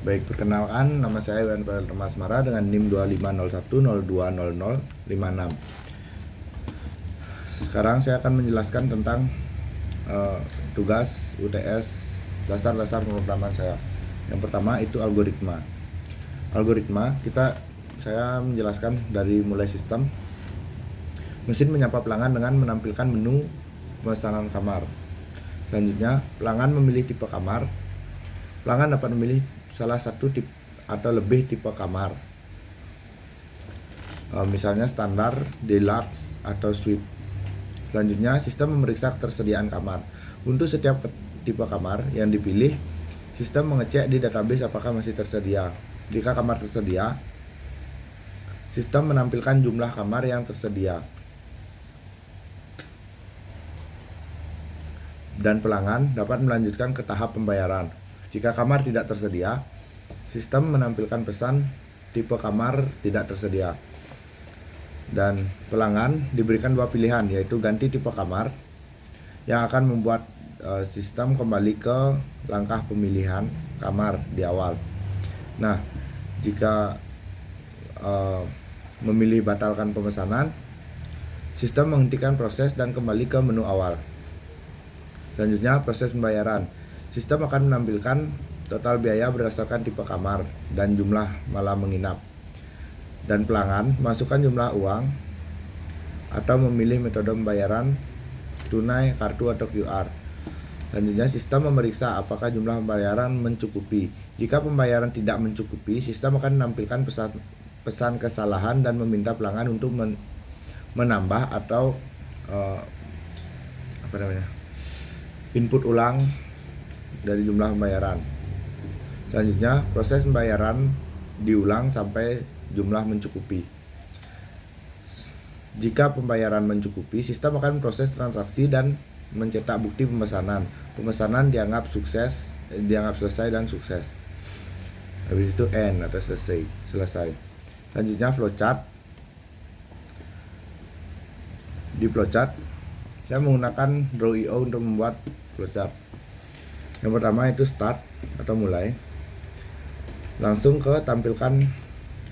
Baik, perkenalkan, nama saya Iwan Pratama Asmara dengan NIM 2501020056. Sekarang saya akan menjelaskan tentang tugas UTS dasar-dasar pemrograman saya. Yang pertama itu algoritma. Saya menjelaskan dari mulai sistem. Mesin menyapa pelanggan dengan menampilkan menu pemesanan kamar. Selanjutnya, pelanggan memilih tipe kamar. Pelanggan dapat memilih salah satu tipe atau lebih tipe kamar, misalnya standar, deluxe, atau suite. Selanjutnya, sistem memeriksa ketersediaan kamar. Untuk setiap tipe kamar yang dipilih, sistem mengecek di database apakah masih tersedia. Jika kamar tersedia, sistem menampilkan jumlah kamar yang tersedia. Dan pelanggan dapat melanjutkan ke tahap pembayaran. Jika kamar tidak tersedia, sistem menampilkan pesan tipe kamar tidak tersedia. Dan pelanggan diberikan dua pilihan, yaitu ganti tipe kamar yang akan membuat sistem kembali ke langkah pemilihan kamar di awal. Nah, jika memilih batalkan pemesanan, sistem menghentikan proses dan kembali ke menu awal. Selanjutnya, proses pembayaran. Sistem akan menampilkan total biaya berdasarkan tipe kamar dan jumlah malam menginap. Dan pelanggan masukkan jumlah uang atau memilih metode pembayaran tunai, kartu, atau QR. Selanjutnya, sistem memeriksa apakah jumlah pembayaran mencukupi. Jika pembayaran tidak mencukupi, sistem akan menampilkan pesan kesalahan dan meminta pelanggan untuk menambah atau input ulang dari jumlah pembayaran. Selanjutnya, proses pembayaran diulang sampai jumlah mencukupi. Jika pembayaran mencukupi, sistem akan memproses transaksi dan mencetak bukti pemesanan. Pemesanan dianggap selesai dan sukses. Habis itu end atau selesai. Selanjutnya, flowchart. Di flowchart, saya menggunakan Draw.io untuk membuat flowchart. Yang pertama itu start atau mulai. Langsung ke tampilkan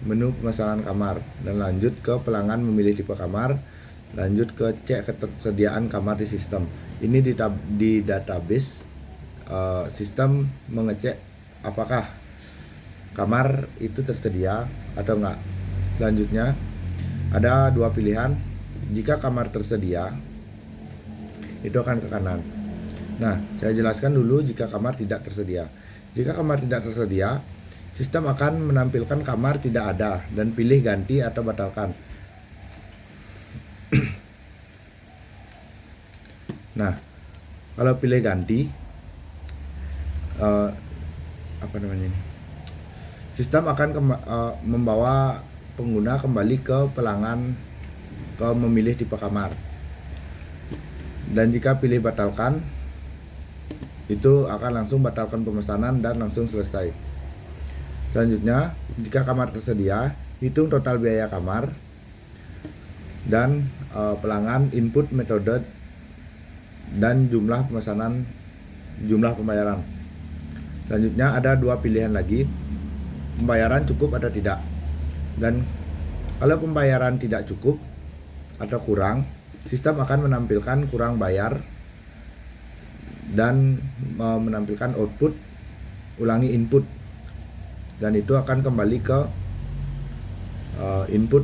menu pemesanan kamar dan lanjut ke pelanggan memilih tipe kamar, lanjut ke cek ketersediaan kamar di sistem. Ini di database, sistem mengecek apakah kamar itu tersedia atau enggak. Selanjutnya ada dua pilihan. Jika kamar tersedia, itu akan ke kanan. Nah, saya jelaskan dulu jika kamar tidak tersedia. Jika kamar tidak tersedia, sistem akan menampilkan kamar tidak ada dan pilih ganti atau batalkan. Nah, kalau pilih ganti, sistem akan membawa pengguna kembali ke pelanggan ke memilih tipe kamar. Dan jika pilih batalkan, itu akan langsung batalkan pemesanan dan langsung selesai. Selanjutnya, jika kamar tersedia, hitung total biaya kamar dan pelanggan input metode dan jumlah pembayaran. Selanjutnya ada dua pilihan lagi, pembayaran cukup atau tidak. Dan kalau pembayaran tidak cukup atau kurang, sistem akan menampilkan kurang bayar dan menampilkan output ulangi input, dan itu akan kembali ke input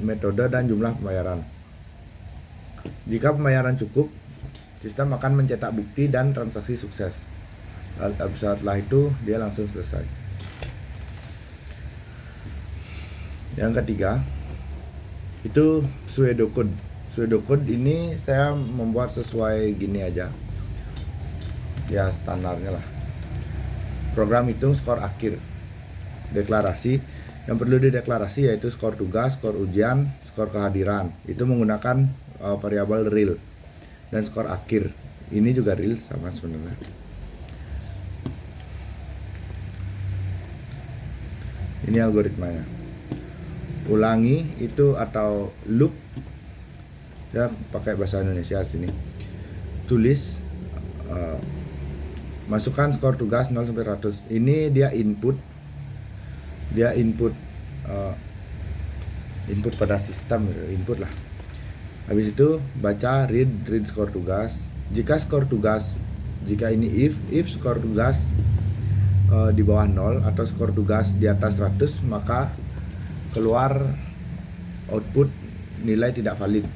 metode dan jumlah pembayaran. Jika pembayaran cukup, sistem akan mencetak bukti dan transaksi sukses. Setelah itu dia langsung selesai. Yang ketiga itu pseudocode. Pseudocode ini saya membuat sesuai gini aja, ya standarnya lah. Program hitung skor akhir. Deklarasi yang perlu dideklarasi yaitu skor tugas, skor ujian, skor kehadiran. Itu menggunakan variabel real. Dan skor akhir ini juga real sama sebenarnya. Ini algoritmanya. Ulangi itu atau loop, ya pakai bahasa Indonesia sini. Tulis Masukkan skor tugas 0 sampai 100. Ini dia input uh, input pada sistem, input lah. Habis itu baca read skor tugas. Jika ini if skor tugas di bawah 0 atau skor tugas di atas 100, maka keluar output nilai tidak valid.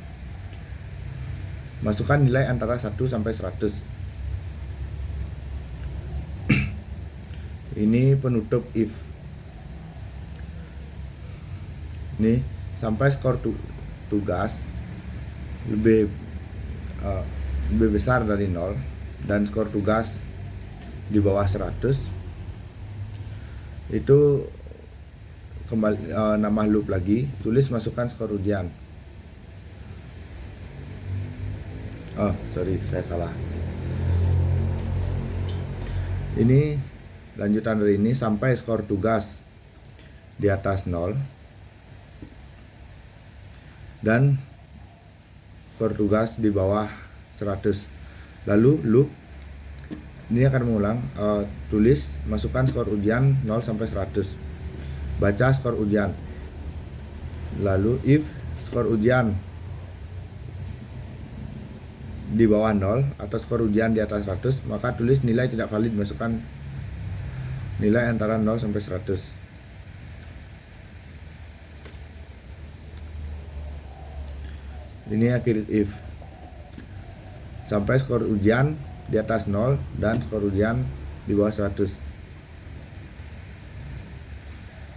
Masukkan nilai antara 1 sampai 100. Ini penutup if. Ini sampai skor tugas lebih besar dari 0 dan skor tugas di bawah 100, itu kembali nambah loop lagi, tulis masukkan skor ujian. Sorry, saya salah. Ini lanjutan dari ini sampai skor tugas di atas 0 dan skor tugas di bawah 100. Lalu loop ini akan mengulang, tulis masukkan skor ujian 0 sampai 100. Baca skor ujian. Lalu if skor ujian di bawah 0 atau skor ujian di atas 100, maka tulis nilai tidak valid, masukkan nilai antara 0 sampai 100. Ini akhir if. Sampai skor ujian di atas 0 dan skor ujian di bawah 100.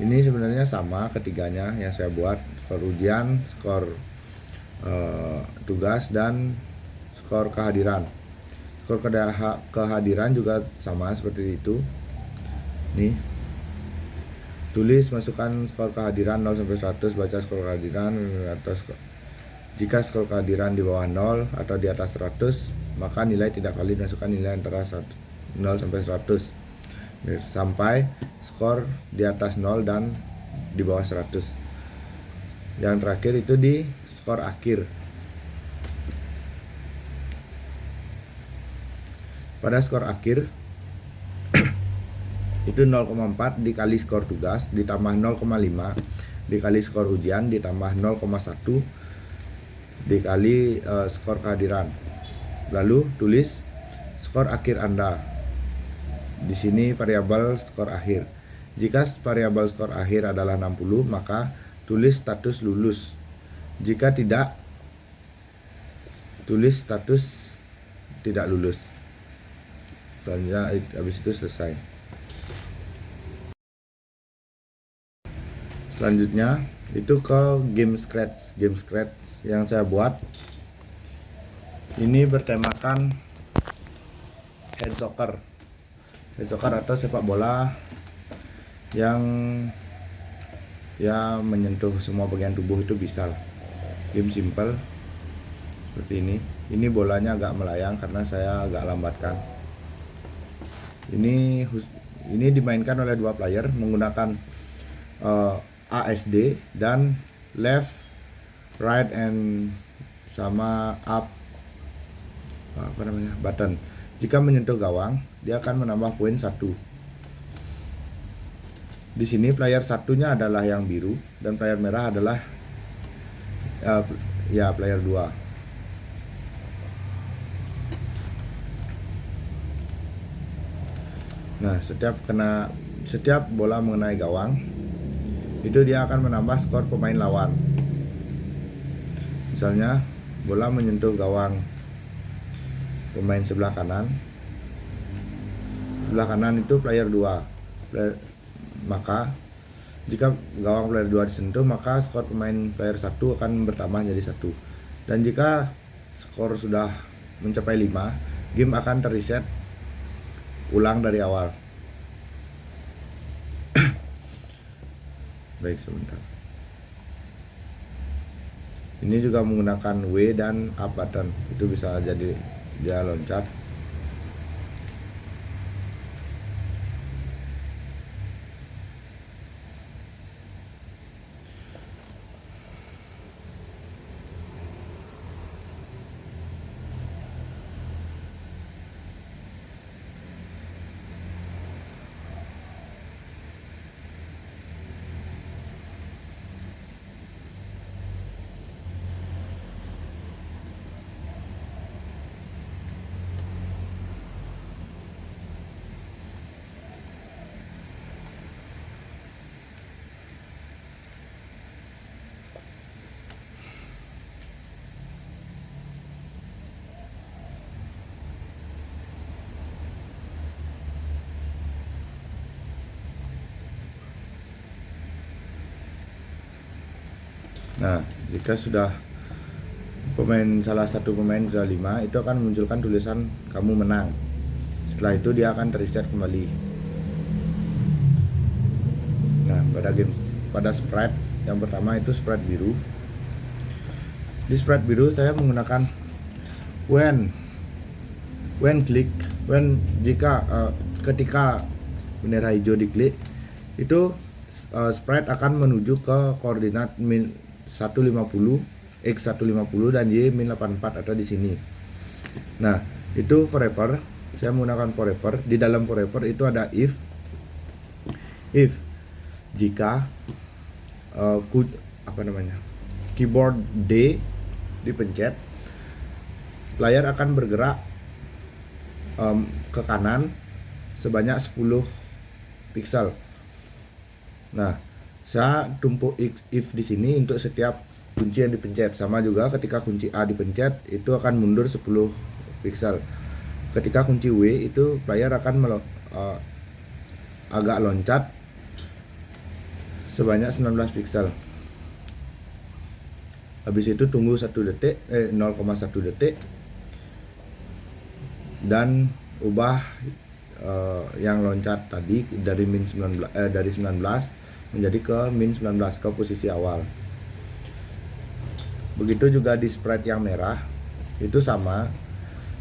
Ini sebenarnya sama ketiganya yang saya buat, skor ujian, skor tugas, dan skor kehadiran. Skor kehadiran juga sama seperti itu. Nih, tulis masukkan skor kehadiran 0 sampai 100, baca skor kehadiran atau jika skor kehadiran di bawah 0 atau di atas 100, maka nilai tidak valid, masukkan nilai antara 0 sampai 100 sampai skor di atas 0 dan di bawah 100. Yang terakhir itu di skor akhir. Pada skor akhir itu 0,4 dikali skor tugas ditambah 0,5 dikali skor ujian ditambah 0,1 dikali skor kehadiran. Lalu tulis skor akhir Anda. Di sini variabel skor akhir. Jika variabel skor akhir adalah 60, maka tulis status lulus. Jika tidak, tulis status tidak lulus. Selanjutnya habis itu selesai. Selanjutnya itu ke game scratch yang saya buat. Ini bertemakan head soccer atau sepak bola yang ya menyentuh semua bagian tubuh itu bisa lah. Game simple seperti ini. Ini bolanya agak melayang karena saya agak lambatkan. Ini dimainkan oleh dua player menggunakan ASD dan left, right, and sama up button. Jika menyentuh gawang, dia akan menambah poin 1. Di sini player satunya adalah yang biru dan player merah adalah player 2. Nah, setiap bola mengenai gawang, itu dia akan menambah skor pemain lawan. Misalnya bola menyentuh gawang pemain sebelah kanan itu player 2. Maka jika gawang player 2 disentuh, maka skor pemain player 1 akan bertambah jadi 1. Dan jika skor sudah mencapai 5, game akan terreset ulang dari awal. Baik, sebentar. Ini juga menggunakan W dan up button. Itu bisa jadi dia loncat. Nah, jika sudah salah satu pemain sudah 5, itu akan memunculkan tulisan kamu menang. Setelah itu dia akan reset kembali. Nah, pada sprite yang pertama itu sprite biru. Di sprite biru saya menggunakan ketika bendera hijau diklik, itu sprite akan menuju ke koordinat min 150, x 150 dan y min 84 ada di sini. Nah, itu forever. Saya menggunakan forever. Di dalam forever itu ada if jika keyboard D dipencet, player akan bergerak ke kanan sebanyak 10 pixel. Nah, saya tumpuk if di sini untuk setiap kunci yang dipencet. Sama juga ketika kunci A dipencet, itu akan mundur 10 pixel. Ketika kunci W itu player akan agak loncat sebanyak 19 pixel. Habis itu tunggu 0,1 detik dan ubah yang loncat tadi dari 19 menjadi ke min 19 ke posisi awal. Begitu juga di sprite yang merah itu sama.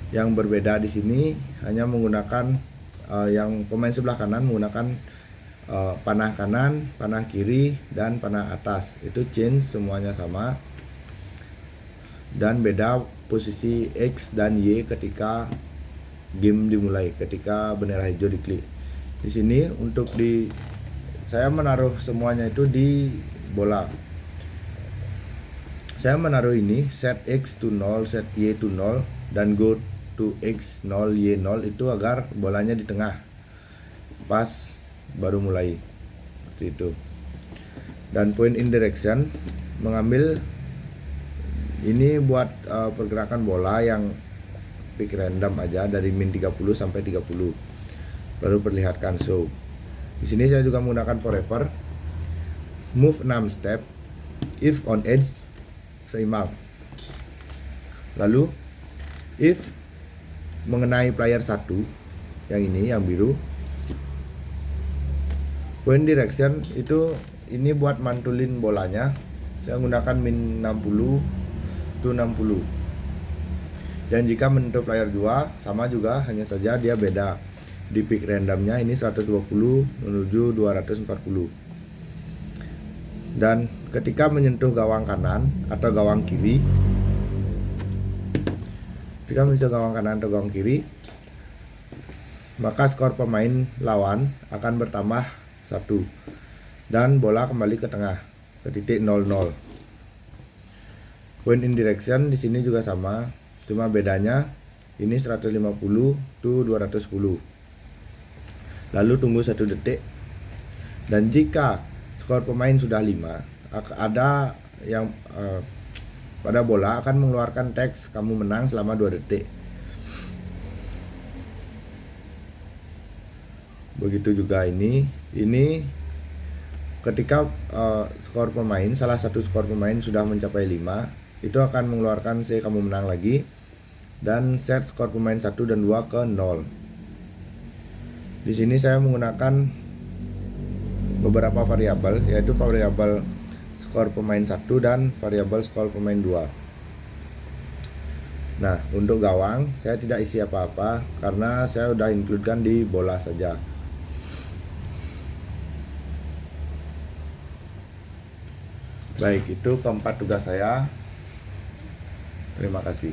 Yang berbeda di sini hanya menggunakan yang pemain sebelah kanan menggunakan panah kanan, panah kiri, dan panah atas. Itu change semuanya sama. Dan beda posisi X dan Y ketika game dimulai, ketika bendera hijau diklik. Di sini saya menaruh semuanya itu di bola. Saya menaruh ini set X to 0, set Y to 0, dan go to X 0, Y 0 itu agar bolanya di tengah pas baru mulai, seperti itu. Dan point in direction mengambil ini buat pergerakan bola yang pick random aja dari min 30 sampai 30. Lalu perlihatkan show. Di sini saya juga menggunakan forever. Move 6 step. If on edge seimbang. Lalu if mengenai player 1 yang ini yang biru, point direction itu ini buat mantulin bolanya. Saya menggunakan min 60 to 60. Dan jika menentu player 2 sama juga, hanya saja dia beda. Di pick randomnya ini 120 menuju 240. Dan ketika menyentuh gawang kanan atau gawang kiri, maka skor pemain lawan akan bertambah 1 dan bola kembali ke tengah ke titik 00. Point in direction di sini juga sama, cuma bedanya ini 150 to 210. Lalu tunggu 1 detik. Dan jika skor pemain sudah 5, ada yang pada bola akan mengeluarkan teks kamu menang selama 2 detik. Begitu juga ini ketika skor pemain, salah satu skor pemain sudah mencapai 5, itu akan mengeluarkan kamu menang lagi dan set skor pemain 1 dan 2 ke 0. Di sini saya menggunakan beberapa variabel, yaitu variabel skor pemain 1 dan variabel skor pemain 2. Nah, untuk gawang saya tidak isi apa-apa karena saya udah includekan di bola saja. Baik, itu keempat tugas saya. Terima kasih.